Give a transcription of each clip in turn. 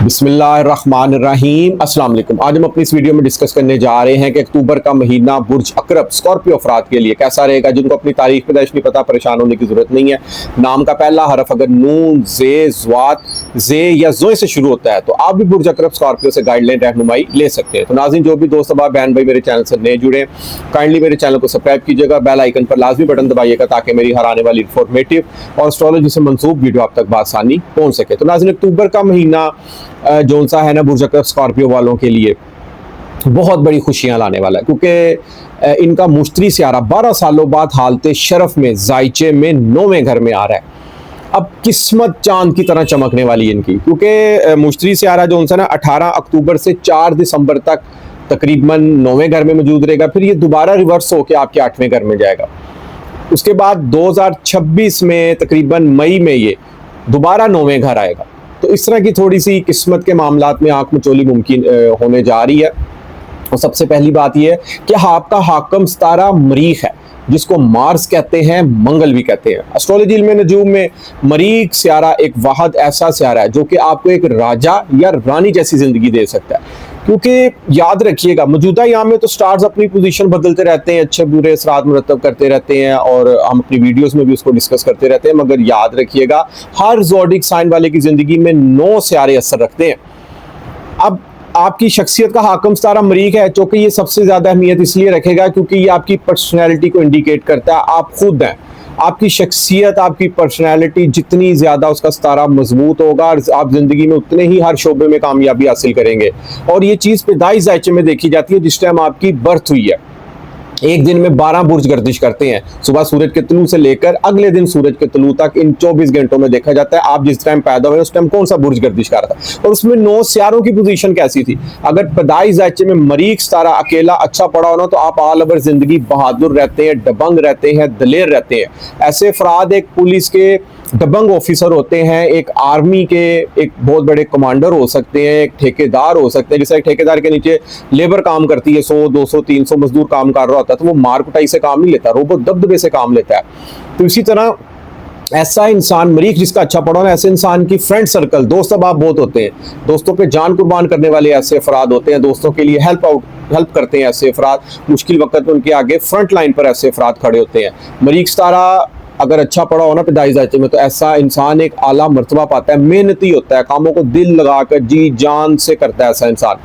बिस्मिल्लाहिर्रहमानिर्रहीम अस्सलाम वालेकुम। आज हम अपनी इस वीडियो में डिस्कस करने जा रहे हैं कि अक्टूबर का महीना बुर्ज अकरब स्कॉर्पियो अफराद के लिए कैसा रहेगा। जिनको अपनी तारीख पैदाइश नहीं पता, परेशान होने की जरूरत नहीं है। नाम का पहला हरफ अगर नून, जे, ज़्वात, जे या जोए से शुरू होता है तो आप भी बुर्ज अकरब स्कॉर्पियो से गाइडलाइन रहनुमाई ले सकते हैं। तो नाज़रीन, जो भी दोस्त अब बहन भाई मेरे चैनल से नए जुड़े, काइंडली मेरे चैनल को सब्सक्राइब कीजिएगा, बेल आइकन पर लाजमी बटन दबाइएगा ताकि मेरी हर आने वाली इंफॉर्मेटिव और एस्ट्रोलॉजी से मंसूब वीडियो आप तक बासानी पहुंच सके। तो नाज़रीन, अक्टूबर का महीना जो सा है ना बुर्ज अकरब स्कॉर्पियो वालों के लिए बहुत बड़ी खुशियां लाने वाला है, क्योंकि इनका मुश्तरी सियारा 12 सालों बाद हालते शरफ में जायचे में 9वें घर में आ रहा है। अब किस्मत चांद की तरह चमकने वाली है इनकी, क्योंकि मुश्तरी सियारा जो उनसे ना 18 अक्टूबर से 4 दिसंबर तक तकरीबन 9वें घर में मौजूद रहेगा। फिर ये दोबारा रिवर्स होकर आपके 8वें घर में जाएगा। उसके बाद 2026 में तकरीबन मई में ये दोबारा 9वें घर आएगा। तो इस तरह की थोड़ी सी किस्मत के मामलात में आंख मचोली मुमकिन होने जा रही है। और सबसे पहली बात यह है कि आपका हाकम सितारा मरीख है, जिसको मार्स कहते हैं, मंगल भी कहते हैं। एस्ट्रोलॉजी इल्म नजूम में मरीख सियारा एक वाहद ऐसा सियारा है जो कि आपको एक राजा या रानी जैसी जिंदगी दे सकता है। क्योंकि याद रखिएगा, मौजूदा याम में तो स्टार्स अपनी पोजीशन बदलते रहते हैं, अच्छे बुरे असरात मुरतब करते रहते हैं और हम अपनी वीडियोस में भी उसको डिस्कस करते रहते हैं। मगर याद रखिएगा, हर ज़ोडिक साइन वाले की ज़िंदगी में 9 सियारे असर रखते हैं। अब आपकी शख्सियत का हाकम सितारा मरीख है, जो कि ये सबसे ज़्यादा अहमियत इसलिए रखेगा क्योंकि ये आपकी पर्सनैलिटी को इंडिकेट करता है। आप खुद हैं, आपकी शख्सियत, आपकी पर्सनैलिटी जितनी ज़्यादा उसका सितारा मजबूत होगा और आप ज़िंदगी में उतने ही हर शोबे में कामयाबी हासिल करेंगे। और ये चीज़ पैदाइश जायचे में देखी जाती है जिस टाइम आपकी बर्थ हुई है। एक दिन में 12 बुर्ज गर्दिश करते हैं, सुबह सूरज के तुलू से लेकर अगले दिन सूरज के तुलू तक। इन 24 घंटों में देखा जाता है आप जिस टाइम पैदा हुए उस टाइम कौन सा बुर्ज गर्दिश कर रहा था और उसमें 9 सियारों की पोजीशन कैसी थी। अगर पैदाइश जायचे में मरीख सितारा अकेला अच्छा पड़ा हो ना, तो आप ऑल ओवर जिंदगी बहादुर रहते हैं, दबंग रहते हैं, दलेर रहते हैं। ऐसे अफराद एक पुलिस के दबंग ऑफिसर होते हैं, एक आर्मी के एक बहुत बड़े कमांडर हो सकते हैं, एक ठेकेदार हो सकते हैं। जैसे एक ठेकेदार के नीचे लेबर काम करती है, 100 200 300 मजदूर काम कर रहा होता है, तो वो मार कुटाई से काम नहीं लेता, रोबो दबदबे से काम लेता है। तो इसी तरह ऐसा इंसान मरीख जिसका अच्छा पड़ा ना, ऐसे इंसान की फ्रेंड सर्कल, दोस्त अब आप बहुत होते हैं, दोस्तों पे जान कुर्बान करने वाले ऐसे अफराद होते हैं, दोस्तों के लिए हेल्प करते हैं ऐसे अफराद। मुश्किल वक्त में उनके आगे फ्रंट लाइन पर ऐसे अफराद खड़े होते हैं। मरीख सितारा अगर अच्छा पड़ा हो ना पैदाइश जायचे में, तो ऐसा इंसान एक आला मर्तबा पाता है, मेहनती होता है, कामों को दिल लगाकर जी जान से करता है। ऐसा इंसान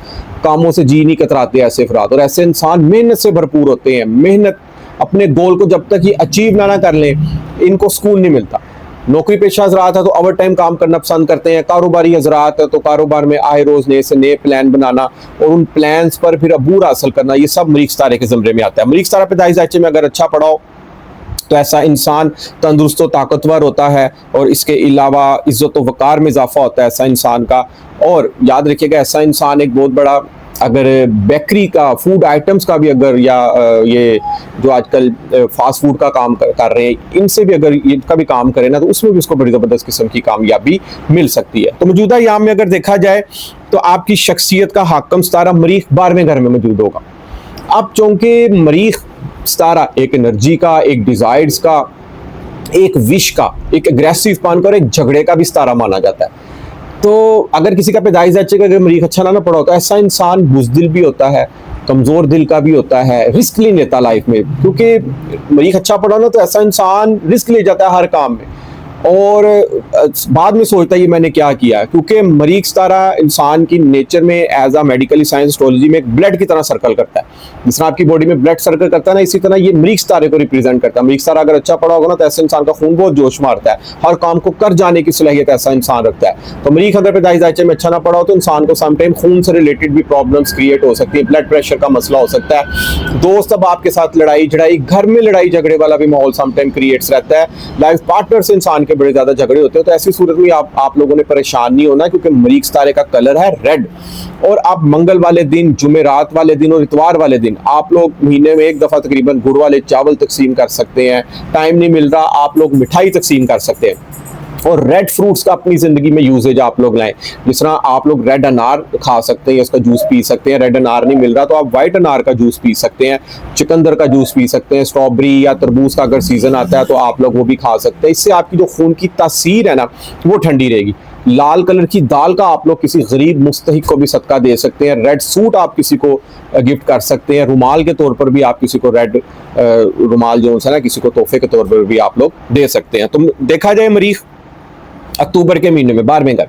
कामों से जी नहीं कतराते ऐसे अफराद। और ऐसे इंसान मेहनत से भरपूर होते हैं। मेहनत, अपने गोल को जब तक ये अचीव ना कर लें, इनको सुकून नहीं मिलता। नौकरी पेशा हजरात है तो ओवर टाइम काम करना पसंद करते हैं। कारोबारी हजरात है तो कारोबार में आए रोज नए से नए प्लान बनाना और उन प्लान्स पर फिर अबूर हासिल करना, ये सब मरीख सितारे के ज़मरे में आता है। मरीख सितारा पैदाइश जायचे में अगर अच्छा पड़ा हो तो ऐसा इंसान तंदुरुस्त व ताकतवर होता है और इसके अलावा इज्जत व वक़ार में इजाफा होता है ऐसा इंसान का। और याद रखिएगा, ऐसा इंसान एक बहुत बड़ा, अगर बेकरी का, फूड आइटम्स का भी अगर, या ये जो आजकल फास्ट फूड का काम कर रहे हैं, इनसे भी अगर इनका भी काम करे ना, तो उसमें भी उसको बड़ी ज़बरदस्त किस्म की कामयाबी मिल सकती है। तो मौजूदा याम में अगर देखा जाए तो आपकी शख्सियत का हाकम सितारा मरीख 12वें घर में मौजूद होगा। अब चूंकि मरीख सितारा एक एनर्जी का, एक डिजायर्स का, एक विश का, एक एग्रेसिव पान का और एक झगड़े का भी सितारा माना जाता है। तो अगर किसी का पैदाइश जायचे का अगर मरीख अच्छा ना पड़ा होता, ऐसा इंसान बुज़दिल भी होता है, कमज़ोर दिल का भी होता है, रिस्क नहीं लेता लाइफ में। क्योंकि मरीख अच्छा पड़ा ना, तो ऐसा इंसान रिस्क ले जाता है हर काम में और बाद में सोचता है ये मैंने क्या किया। क्योंकि मरीख सितारा इंसान की नेचर में एज आ मेडिकली साइंस एस्ट्रोलॉजी में एक ब्लड की तरह सर्कल करता है। जिस तरह आपकी बॉडी में ब्लड सर्कल करता है ना, इसी तरह ये मरीख सितारे को रिप्रेजेंट करता है। मरीख सितारा अगर अच्छा पड़ा होगा ना, तो ऐसे इंसान का खून बहुत जोश मारता है, हर काम को कर जाने की सलाहियत ऐसा इंसान रखता है। तो मरीख अगर पैदाइश जायचे में अच्छा ना पड़ा हो तो इंसान को समटाइम खून से रिलेटेड भी प्रॉब्लम्स क्रिएट हो सकती है, ब्लड प्रेशर का मसला हो सकता है, दोस्त अब आपके साथ लड़ाई झड़ाई, घर में लड़ाई झगड़े वाला भी माहौल समटाइम क्रिएट्स रहता है। लाइफ पार्टनर से इंसान के बड़े ज्यादा झगड़े होते हैं। तो ऐसी सूरत में आप लोगों ने परेशान नहीं होना, क्योंकि मरीख सितारे का कलर है रेड। और आप मंगल वाले दिन, जुमेरात वाले दिन और इतवार वाले दिन आप लोग महीने में एक दफा तकरीबन गुड़ वाले चावल तकसीम कर सकते हैं। टाइम नहीं मिल रहा, आप लोग मिठाई तकसीम कर सकते हैं। और रेड फ्रूट्स का अपनी जिंदगी में यूजेज आप लोग लाएं। जिस तरह आप लोग रेड अनार खा सकते हैं, उसका जूस पी सकते हैं। रेड अनार नहीं मिल रहा तो आप व्हाइट अनार का जूस पी सकते हैं, चुकंदर का जूस पी सकते हैं, स्ट्रॉबेरी या तरबूज का अगर सीजन आता है तो आप लोग वो भी खा सकते हैं। इससे आपकी जो खून की तासीर है ना, वो ठंडी रहेगी। लाल कलर की दाल का आप लोग किसी गरीब मुस्तहिक को भी सदका दे सकते हैं। रेड सूट आप किसी को गिफ्ट कर सकते हैं। रुमाल के तौर पर भी आप किसी को रेड रुमाल जो है ना, किसी को तोहफे के तौर पर भी आप लोग दे सकते हैं। तो देखा जाए मरीख अक्टूबर के महीने में 12वें घर,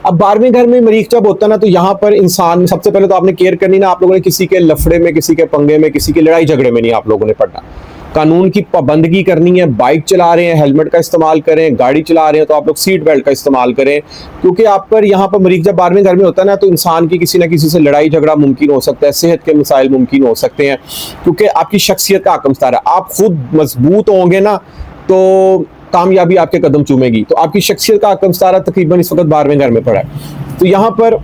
अब 12वें घर में मरीख जब होता है ना, तो यहाँ पर इंसान सबसे पहले तो आपने केयर करनी ना, आप लोगों ने किसी के लफड़े में, किसी के पंगे में, किसी की लड़ाई झगड़े में नहीं आप लोगों ने पड़ना। कानून की पाबंदगी करनी है। बाइक चला रहे हैं हेलमेट का इस्तेमाल करें, गाड़ी चला रहे हैं तो आप लोग सीट बेल्ट का इस्तेमाल करें, क्योंकि आप पर यहाँ पर मरीख जब 12वें घर में होता है ना, तो इंसान की किसी ना किसी से लड़ाई झगड़ा मुमकिन हो सकता है, सेहत के मसाइल मुमकिन हो सकते हैं, क्योंकि आपकी शख्सियत का आकमस्तार है। आप खुद मजबूत होंगे ना तो कामयाबी आपके कदम चूमेगी। तो आपकी शख्सियत का आकम सितारा तकरीबन इस वक्त 12वें घर में पड़ा है। तो यहाँ पर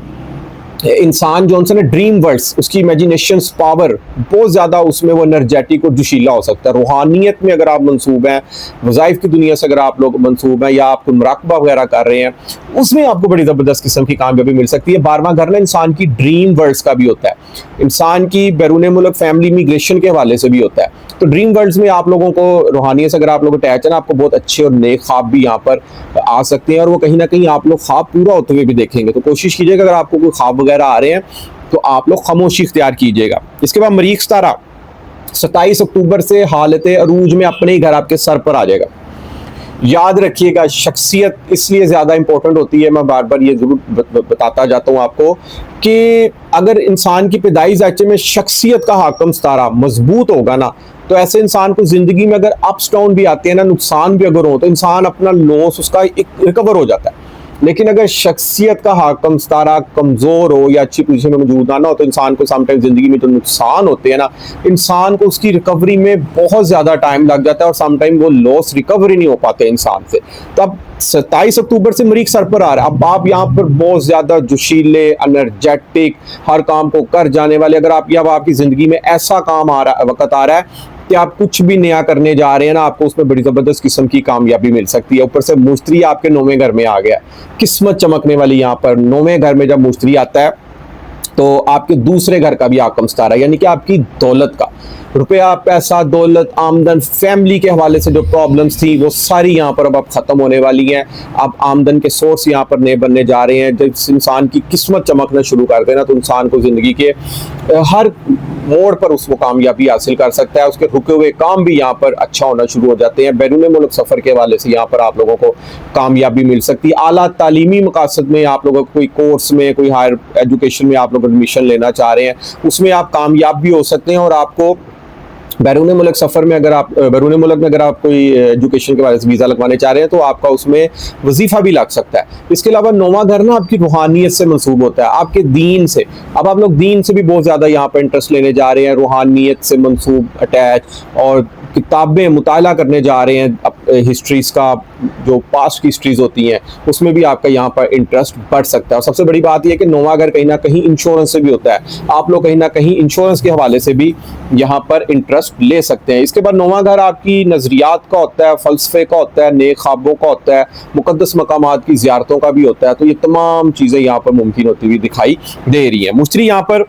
इंसान जो है ड्रीम वर्ड्स, उसकी इमेजिनेशन पावर बहुत ज़्यादा, उसमें वो एनर्जेटिक और जोशीला हो सकता है। रूहानियत में अगर आप मंसूब हैं, वज़ाइफ की दुनिया से अगर आप लोग मंसूब हैं, या आप मुराकबा वगैरह कर रहे हैं, उसमें आपको बड़ी ज़बरदस्त किस्म की कामयाबी मिल सकती है। 12वां घर ना इंसान की ड्रीम वर्ल्ड्स का भी होता है, इंसान की बैरून मुल्क फैमिली इमिग्रेशन के हवाले से भी होता है। तो ड्रीम वर्ल्ड्स में आप लोगों को रूहानियत से अगर आप लोग अटैच है ना, आपको बहुत अच्छे और नेक ख्वाब भी यहाँ पर आ सकते हैं, और वो कहीं ना कहीं आप लोग ख्वाब पूरा होते हुए भी देखेंगे। तो कोशिश कीजिएगा अगर आपको कोई ख्वाब वगैरह आ रहे हैं तो आप लोग खामोशी इख्तियार कीजिएगा। इसके बाद मरीख सितारा 27 अक्टूबर से हालत अरूज में अपने ही घर आपके सर पर आ जाएगा। याद रखिएगा, शख्सियत इसलिए ज़्यादा इंपॉर्टेंट होती है, मैं बार बार ये ज़रूर बताता जाता हूँ आपको, कि अगर इंसान की पैदाइश में शख्सियत का हाकम सितारा मजबूत होगा ना, तो ऐसे इंसान को ज़िंदगी में अगर अप्स डाउन भी आते हैं ना, नुकसान भी अगर हो, तो इंसान अपना लॉस उसका एक रिकवर हो जाता है। लेकिन अगर शख्सियत का हाकम सितारा कमज़ोर हो या अच्छी पोजीशन में मौजूद ना हो, तो इंसान को समटाइम ज़िंदगी में जो नुकसान होते हैं ना, इंसान को उसकी रिकवरी में बहुत ज़्यादा टाइम लग जाता है, और समटाइम वो लॉस रिकवरी नहीं हो पाते इंसान से। तो अब 27 अक्टूबर से मरीख सर पर आ रहा है। अब आप यहाँ पर बहुत ज़्यादा जोशीले, एनर्जेटिक, हर काम को कर जाने वाले, अगर आप या आपकी ज़िंदगी में ऐसा काम आ रहा वक्त आ रहा है कि आप कुछ भी नया करने जा रहे हैं ना, आपको उसमें बड़ी ज़बरदस्त किस्म की कामयाबी मिल सकती है। ऊपर से मुश्तरी आपके 9वें घर में आ गया, किस्मत चमकने वाली। यहाँ पर 9वें घर में जब मुश्तरी आता है तो आपके दूसरे घर का भी आकम सितारा, यानी कि आपकी दौलत का, रुपया, पैसा, दौलत, आमदन, फैमिली के हवाले से जो प्रॉब्लम्स थी वो सारी यहाँ पर अब ख़त्म होने वाली हैं। आप आमदन के सोर्स यहाँ पर नए बनने जा रहे हैं। जब इंसान की किस्मत चमकना शुरू कर देना, तो इंसान को ज़िंदगी के हर मोड़ पर उसको कामयाबी हासिल कर सकता है। उसके रुके हुए काम भी यहाँ पर अच्छा होना शुरू हो जाते हैं। बैरून मुल्क सफ़र के हवाले से यहाँ पर आप लोगों को कामयाबी मिल सकती है। आला तालीमी मकासद में आप लोगों को कोई कोर्स में, कोई हायर एजुकेशन में आप लोग एडमिशन लेना चाह रहे हैं, उसमें आप कामयाब भी हो सकते हैं। और आपको बैरून मुल्क सफ़र में अगर आप बैरून मुल्क में अगर आप कोई एजुकेशन के बारे में वीज़ा लगवाने चाह रहे हैं, तो आपका उसमें वजीफ़ा भी लग सकता है। इसके अलावा 9वां घर ना आपकी रूहानियत से मंसूब होता है, आपके दीन से। अब आप लोग दीन से भी बहुत ज़्यादा यहाँ पर इंटरेस्ट लेने जा रहे हैं, रूहानियत से मंसूब अटैच, और किताबें मुताला करने जा रहे हैं, हिस्ट्रीज़ का, जो पास्ट की हिस्ट्रीज़ होती हैं, उसमें भी आपका यहाँ पर इंटरेस्ट बढ़ सकता है। और सबसे बड़ी बात यह है कि 9वां घर कहीं ना कहीं इंश्योरेंस से भी होता है, आप लोग कहीं ना कहीं इंश्योरेंस के हवाले से भी यहाँ पर इंटरेस्ट ले सकते हैं। इसके बाद 9वां घर आपकी नज़रियात का होता है, फ़लसफ़े का होता है, नेक ख्वाबों का होता है, मुक़द्दस मकामात की ज़ियारतों का भी होता है। तो ये तमाम चीज़ें यहाँ पर मुमकिन होती हुई दिखाई दे रही हैं। मुश्तरी यहाँ पर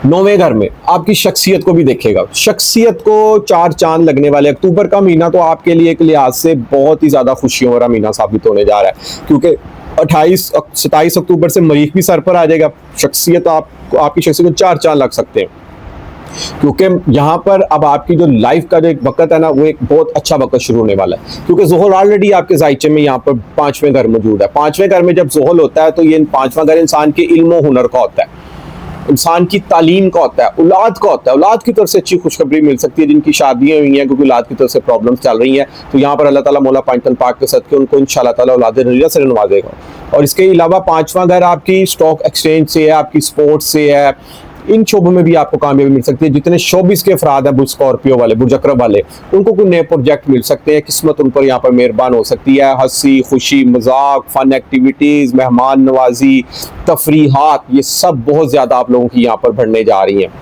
9वें घर में आपकी शख्सियत को भी देखेगा। शख्सियत को 4 चांद लगने वाले। अक्टूबर का महीना तो आपके लिए एक लिहाज से बहुत ही ज़्यादा खुशियों वाला महीना साबित होने जा रहा है, क्योंकि 27 अक्टूबर से मरीख भी सर पर आ जाएगा। शख्सियत आपकी शख्सियत को 4 चांद लग सकते हैं, क्योंकि यहाँ पर अब आपकी जो लाइफ का जो एक वक्त है ना, वो एक बहुत अच्छा वक्त शुरू होने वाला है। क्योंकि ज़ोहल ऑलरेडी आपके ज़ाइचे में यहाँ पर 5वें घर मौजूद है। 5वें घर में जब ज़ोहल होता है, तो ये 5वां घर इंसान के इल्म और हुनर का होता है, इंसान की तालीम का होता है, औलाद का होता है। औलाद की तरफ से अच्छी खुशखबरी मिल सकती है, जिनकी शादियाँ हुई हैं, क्योंकि औलाद की तरफ से प्रॉब्लम्स चल रही हैं, तो यहाँ पर अल्लाह ताला मौला पंचतन पाक के सदके उनको इंशाअल्लाह ताला औलाद नज़रिया से नवाजेगा। और इसके अलावा 5वां घर आपकी स्टॉक एक्सचेंज से है, आपकी स्पोर्ट्स से है, इन शोबों में भी आपको कामयाबी मिल सकती है। जितने शोबिस के अफराद हैं, बुर्ज स्कॉर्पियो वाले, बुर्ज अकरब वाले, उनको कोई नए प्रोजेक्ट मिल सकते हैं। किस्मत उन पर यहाँ पर मेहरबान हो सकती है। हंसी खुशी, मजाक, फन एक्टिविटीज़, मेहमान नवाजी, तफरीहात, ये सब बहुत ज़्यादा आप लोगों की यहाँ पर बढ़ने जा रही हैं।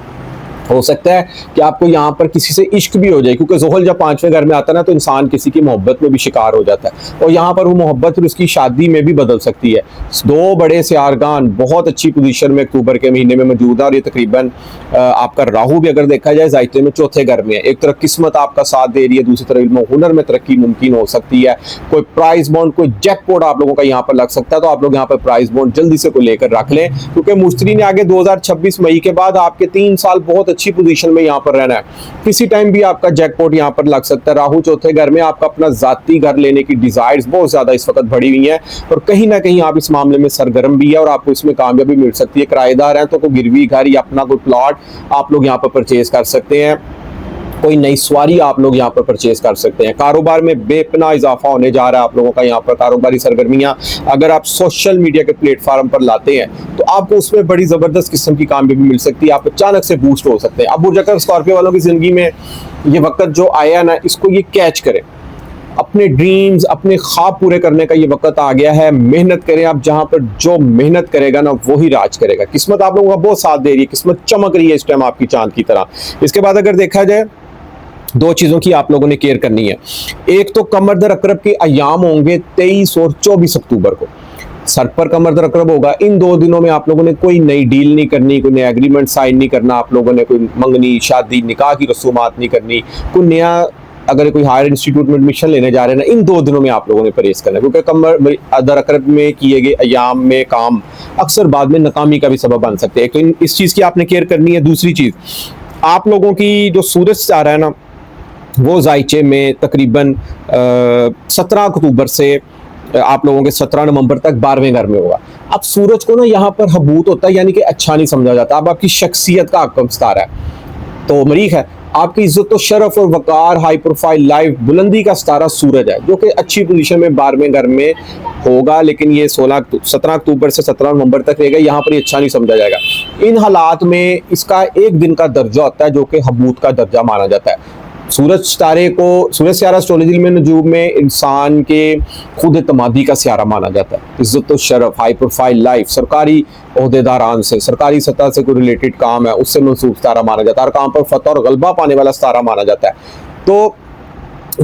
हो सकता है कि आपको यहाँ पर किसी से इश्क भी हो जाए, क्योंकि ज़ोहल जब 5वें घर में आता है ना तो इंसान किसी की मोहब्बत में भी शिकार हो जाता है, और यहाँ पर वो मोहब्बत फिर उसकी शादी में भी बदल सकती है। दो बड़े सियारगान बहुत अच्छी पोजीशन में अक्टूबर के महीने में मौजूद है, और ये तकरीबन आपका राहु भी अगर देखा जाए ज़ायते में चौथे घर में है। एक तरफ किस्मत आपका साथ दे रही है, दूसरी तरफ इल्म हुनर में तरक्की मुमकिन हो सकती है। कोई प्राइज बॉन्ड, कोई जैकपॉट आप लोगों का यहाँ पर लग सकता है, तो आप लोग यहाँ पर प्राइज बॉन्ड जल्दी से कोई लेकर रख लें, क्योंकि मुश्तरी ने आगे 2026 मई के बाद आपके 3 साल बहुत अच्छी पोजीशन में यहाँ पर रहना है। किसी टाइम भी आपका जैकपॉट यहाँ पर लग सकता है। राहु चौथे घर में, आपका अपना जाती घर लेने की डिजायर्स बहुत ज्यादा इस वक्त बढ़ी हुई हैं, और कहीं ना कहीं आप इस मामले में सरगर्म भी है और आपको इसमें कामयाबी मिल सकती है। किराएदार हैं तो कोई गिरवी घर या अपना कोई प्लॉट आप लोग यहाँ पर परचेज कर सकते हैं, कोई नई सवारी आप लोग यहाँ पर परचेज कर सकते हैं। कारोबार में बेपनाह इजाफा होने जा रहा है आप लोगों का यहाँ पर। कारोबारी सरगर्मियाँ अगर आप सोशल मीडिया के प्लेटफॉर्म पर लाते हैं तो आपको उसमें बड़ी ज़बरदस्त किस्म की कामयाबी मिल सकती है, आप अचानक से बूस्ट हो सकते हैं। अब बुर्ज अकरब स्कॉर्पियो वालों की ज़िंदगी में ये वक्त जो आया ना, इसको ये कैच करें। अपने ड्रीम्स, अपने ख्वाब पूरे करने का ये वक्त आ गया है। मेहनत करें आप, जहाँ पर जो मेहनत करेगा ना वही राज करेगा। किस्मत आप लोगों का बहुत साथ दे रही है, किस्मत चमक रही है इस टाइम आपकी चांद की तरह। इसके बाद अगर देखा जाए, दो चीज़ों की आप लोगों ने केयर करनी है। एक तो कमर दर अकरब के अयाम होंगे 23 और 24 अक्टूबर को, सर पर कमर दर अकरब होगा। इन 2 दिनों में आप लोगों ने कोई नई डील नहीं करनी, कोई नया एग्रीमेंट साइन नहीं करना, आप लोगों ने कोई मंगनी, शादी, निकाह की रसूमात नहीं करनी, कोई नया अगर कोई हायर इंस्टीट्यूट में एडमिशन लेने जा रहे हैं ना, इन 2 दिनों में आप लोगों ने परहेज करना है, क्योंकि कमर दर अकरब में किए गए अयाम में काम अक्सर बाद में नाकामी का भी सबब बन सकते हैं। तो इस चीज़ की आपने केयर करनी है। दूसरी चीज़, आप लोगों की जो सूरज आ रहा है ना, वो जायचे में तकरीबन 17 अक्टूबर से आप लोगों के 17 नवंबर तक 12वें घर में होगा। अब सूरज को ना यहाँ पर हबूत होता है, यानी कि अच्छा नहीं समझा जाता। अब आपकी शख्सियत का आपका सितारा है, तो मरीख है। आपकी इज्जत, शरफ और वकार, हाई प्रोफाइल लाइफ, बुलंदी का सितारा सूरज है, जो कि अच्छी पोजीशन में 12वें घर में होगा, लेकिन ये 17 अक्टूबर से 17 नवंबर तक रहेगा। यहाँ पर ये अच्छा नहीं समझा जाएगा। इन हालात में इसका एक दिन का दर्जा होता है जो कि हबूत का दर्जा माना जाता है। सूरज सितारे को, सूरज सियारा एस्ट्रोलॉजी में, नजूम में इंसान के खुद एतमादी का सियारा माना जाता है। इज्जत और शरफ, हाई प्रोफाइल लाइफ, सरकारी ओहदेदारान से, सरकारी सतह से कोई रिलेटेड काम है उससे मंसूब सितारा माना जाता है, और काम पर फतह और गलबा पाने वाला सितारा माना जाता है। तो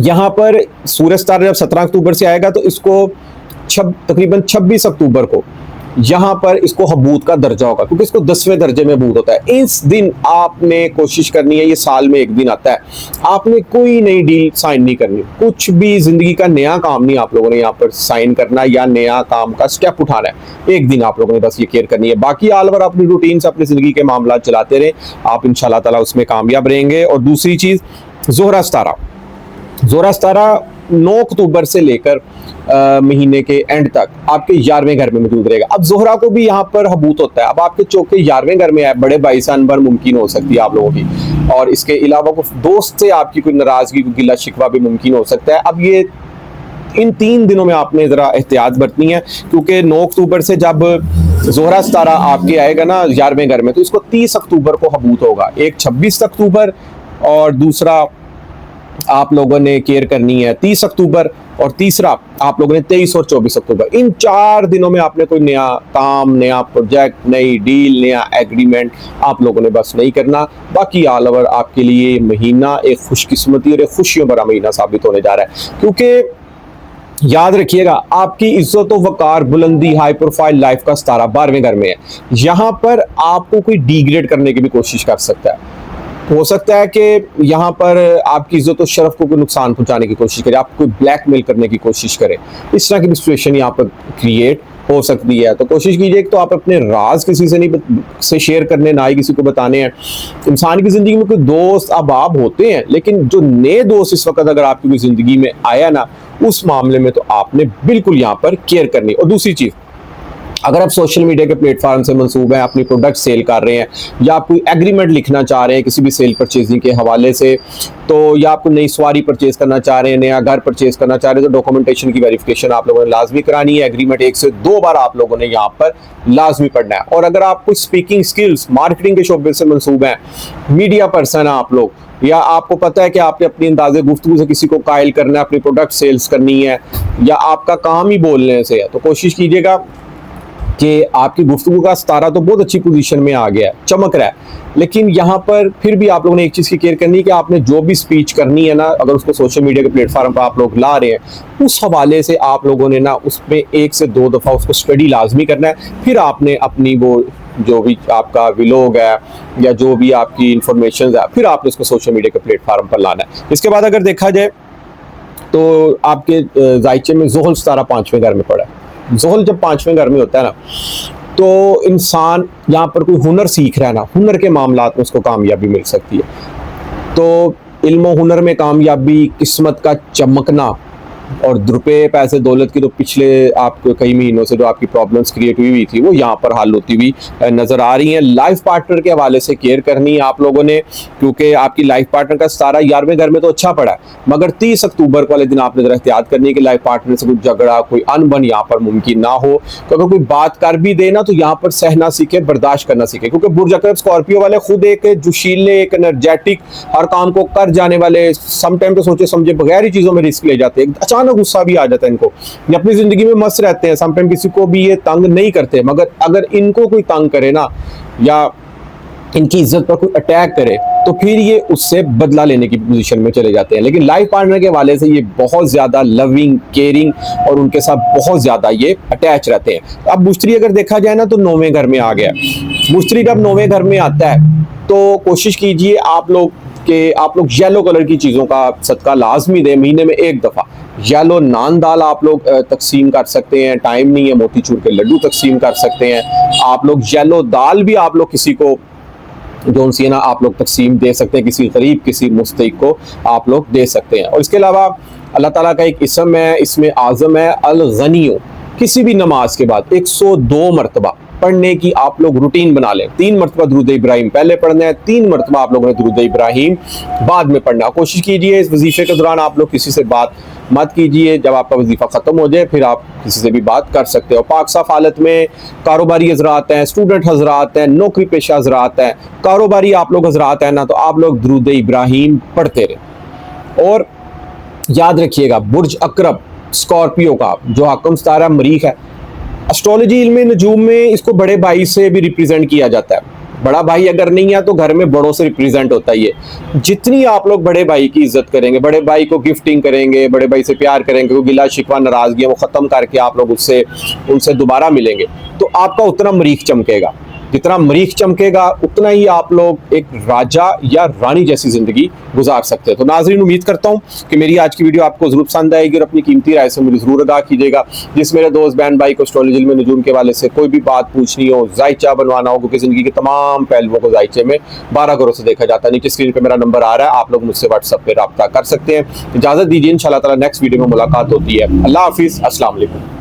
यहाँ पर सूरज सितारा जब 17 अक्टूबर से आएगा तो इसको तकरीबन 26 अक्टूबर को यहाँ पर इसको हबूत का दर्जा होगा, क्योंकि इसको 10वें दर्जे में हबूत होता है। इस दिन आपने कोशिश करनी है, ये साल में एक दिन आता है, आपने कोई नई डील साइन नहीं करनी, कुछ भी जिंदगी का नया काम नहीं आप लोगों ने यहाँ पर साइन करना या नया काम का स्टेप उठाना है। एक दिन आप लोगों ने बस ये केयर करनी है। बाकी आल ओवर अपनी रूटीन से अपनी जिंदगी के मामला चलाते रहे, आप इंशाल्लाह ताला उसमें कामयाब रहेंगे। और दूसरी चीज, जोहरा सितारा 9 अक्टूबर से लेकर महीने के एंड तक आपके 11वें घर में मौजूद रहेगा। अब जोहरा को भी यहाँ पर हबूत होता है। अब आपके चौके 11वें घर में है, बड़े भाई से अनबन मुमकिन हो सकती है आप लोगों की, और इसके अलावा दोस्त से आपकी कोई नाराजगी, कोई गिला शिकवा भी मुमकिन हो सकता है। अब ये इन 3 दिनों में आपने जरा एहतियात बरतनी है, क्योंकि 9 अक्टूबर से जब जोहरा सितारा आपके आएगा ना 11वें घर में, तो इसको 30 अक्टूबर को हबूत होगा। एक 26 अक्टूबर और दूसरा आप लोगों ने केयर करनी है 30 अक्टूबर, और तीसरा आप लोगों ने 23 और 24 अक्टूबर। इन 4 दिनों में आपने कोई नया काम, नया प्रोजेक्ट, नई डील, नया एग्रीमेंट आप लोगों ने बस नहीं करना। बाकी ऑल ओवर आपके लिए महीना एक खुशकिस्मती और एक खुशियों भरा महीना साबित होने जा रहा है, क्योंकि याद रखिएगा आपकी इज्जत व वकार, बुलंदी, हाई प्रोफाइल लाइफ का सितारा 12वें घर में है। यहाँ पर आपको कोई डिग्रेड करने की भी कोशिश कर सकता है। हो सकता है कि यहाँ पर आपकी इज्जत और शरफ को कोई नुकसान पहुंचाने की कोशिश करे, आपको कोई ब्लैकमेल करने की कोशिश करे, इस तरह की सिचुएशन यहाँ पर क्रिएट हो सकती है। तो कोशिश कीजिए कि तो आप अपने राज किसी से नहीं से शेयर करने, ना ही किसी को बताने हैं। इंसान की ज़िंदगी में कोई दोस्त अहबाब होते हैं, लेकिन जो नए दोस्त इस वक्त अगर आपकी कोई ज़िंदगी में आया ना, उस मामले में तो आपने बिल्कुल यहाँ पर केयर करनी। और दूसरी चीज़, अगर आप सोशल मीडिया के प्लेटफॉर्म से मंसूब हैं, अपनी प्रोडक्ट सेल कर रहे हैं, या आप कोई एग्रीमेंट लिखना चाह रहे हैं किसी भी सेल परचेजिंग के हवाले से, तो या आपको नई सवारी परचेज करना चाह रहे हैं, नया घर परचेज करना चाह रहे हैं, तो डॉक्यूमेंटेशन की वेरिफिकेशन आप लोगों ने लाजमी करानी है। एग्रीमेंट 1 से 2 बार आप लोगों ने यहाँ पर लाजमी पढ़ना है। और अगर आप कुछ स्पीकिंग स्किल्स, मार्केटिंग के शोबे से मंसूब हैं, मीडिया पर्सन है आप लोग, या आपको पता है कि आपने अपनी अंदाज़े गुफ्तगू से किसी को कायल करना है, अपनी प्रोडक्ट सेल्स करनी है, या आपका काम ही बोलने से है, तो कोशिश कीजिएगा कि आपकी गुफ्तगू का सितारा तो बहुत अच्छी पोजीशन में आ गया है, चमक रहा है, लेकिन यहाँ पर फिर भी आप लोगों ने एक चीज़ की केयर करनी है कि आपने जो भी स्पीच करनी है ना, अगर उसको सोशल मीडिया के प्लेटफॉर्म पर आप लोग ला रहे हैं, उस हवाले से आप लोगों ने ना उसमें 1 से 2 दफ़ा उसको स्टडी लाजमी करना है। फिर आपने अपनी वो जो भी आपका व्लॉग है या जो भी आपकी इंफॉर्मेशन है, फिर आपने उसको सोशल मीडिया के प्लेटफॉर्म पर लाना है। इसके बाद अगर देखा जाए तो आपके जायचे में ज़ोहल सितारा 5वें घर में पड़ा है। ज़ोहल जब 5वें घर में होता है ना, तो इंसान यहाँ पर कोई हुनर सीख रहा है ना, हुनर के मामलात में उसको कामयाबी मिल सकती है। तो इल्म और हुनर में कामयाबी, किस्मत का चमकना और रुपये पैसे दौलत की तो पिछले आपको कई महीनों से जो आपकी प्रॉब्लम्स क्रिएट हुई थी वो यहाँ पर हल होती हुई नज़र आ रही हैं। लाइफ पार्टनर के हवाले से केयर करनी है आप लोगों ने, क्योंकि आपकी लाइफ पार्टनर का सितारा 11वें घर में तो अच्छा पड़ा है, मगर 30 अक्टूबर वाले दिन आपने जरा एहतियात करनी है कि लाइफ पार्टनर से कुछ झगड़ा, कोई अनबन यहाँ पर मुमकिन ना हो। तो अगर कोई बात कर भी देना तो यहाँ पर सहना सीखे, बर्दाश्त करना सीखे, क्योंकि बुर्ज अकरब स्कॉर्पियो वाले खुद एक जोशीले, एक एनर्जेटिक, हर काम को कर जाने वाले, समटाइम तो सोचे समझे बगैर ही चीज़ों में रिस्क ले जाते हैं, अचानक गुस्सा भी आ जाता है इनको, ये अपनी जिंदगी में मस्त रहते हैं, समटाइम किसी को भी ये तंग नहीं करते, मगर अगर इनको कोई तंग करे ना या इनकी इज्जत पर कोई अटैक करे तो फिर ये उससे बदला लेने की पोजीशन में चले जाते हैं। लेकिन लाइफ पार्टनर के हवाले से ये बहुत ज्यादा लविंग, केयरिंग और उनके साथ बहुत ज्यादा ये अटैच रहते हैं। अब बुश्तरी अगर देखा जाए ना तो 9वें घर में आ गया। बुश्तरी जब 9वें घर में आता है तो कोशिश कीजिए आप लोग येलो कलर की चीज़ों का सदका लाजमी दें। महीने में 1 दफ़ा येलो नान दाल आप लोग तकसीम कर सकते हैं, टाइम नहीं है मोतीचूर के लड्डू तकसीम कर सकते हैं। आप लोग येलो दाल भी आप लोग किसी को जो सी ना आप लोग तकसीम दे सकते हैं, किसी गरीब, किसी मुस्तहिक को आप लोग दे सकते हैं। और इसके अलावा अल्लाह ताला का एक इसम है, इसमें आज़म है अल गनियो। किसी भी नमाज के बाद 102 मरतबा पढ़ने की आप लोग रूटीन बना लें। 3 मरतबा दुरूद इब्राहिम पहले पढ़ना है, 3 मरतबा आप लोगों ने दुरूद इब्राहिम बाद में पढ़ना। कोशिश कीजिए इस वजीफे के दौरान आप लोग किसी से बात मत कीजिए, जब आपका वजीफा ख़त्म हो जाए फिर आप किसी से भी बात कर सकते हो। पाक साफ हालत में कारोबारी हजरात हैं, स्टूडेंट हजरात हैं, नौकरी पेशा हजरात हैं, कारोबारी आप लोग हजरात हैं ना, तो आप लोग दुरूद इब्राहिम पढ़ते रहें। और याद रखिएगा बुर्ज अकरब स्कॉर्पियो का जो हकम सितारा मरीख है, एस्ट्रोलॉजी इल्म नजूम में इसको बड़े भाई से भी रिप्रेजेंट किया जाता है। बड़ा भाई अगर नहीं है तो घर में बड़ों से रिप्रेजेंट होता है। ये जितनी आप लोग बड़े भाई की इज्जत करेंगे, बड़े भाई को गिफ्टिंग करेंगे, बड़े भाई से प्यार करेंगे, वो गिला शिकवा नाराजगी वो खत्म करके आप लोग उनसे दोबारा मिलेंगे तो आपका उतना मरीख चमकेगा। जितना मरीख चमकेगा उतना ही आप लोग एक राजा या रानी जैसी जिंदगी गुजार सकते हैं। तो नाज़रीन, उम्मीद करता हूँ कि मेरी आज की वीडियो आपको जरूर पसंद आएगी और अपनी कीमती राय से मुझे जरूर आगाह कीजिएगा। जिस मेरे दोस्त बहन भाई को एस्ट्रोलॉजी में नजूम के वाले से कोई भी बात पूछनी हो, जायचा बनवाना हो, क्योंकि जिंदगी के तमाम पहलुओं को जायचे में 12 घरों से देखा जाता है। नीचे स्क्रीन पर मेरा नंबर आ रहा है, आप लोग मुझसे व्हाट्सएप पर रब्ता कर सकते हैं। इजाजत दीजिए, इंशाल्लाह ताला नेक्स्ट वीडियो में मुलाकात होती है। अल्लाह हाफिज़, अस्सलाम वालेकुम।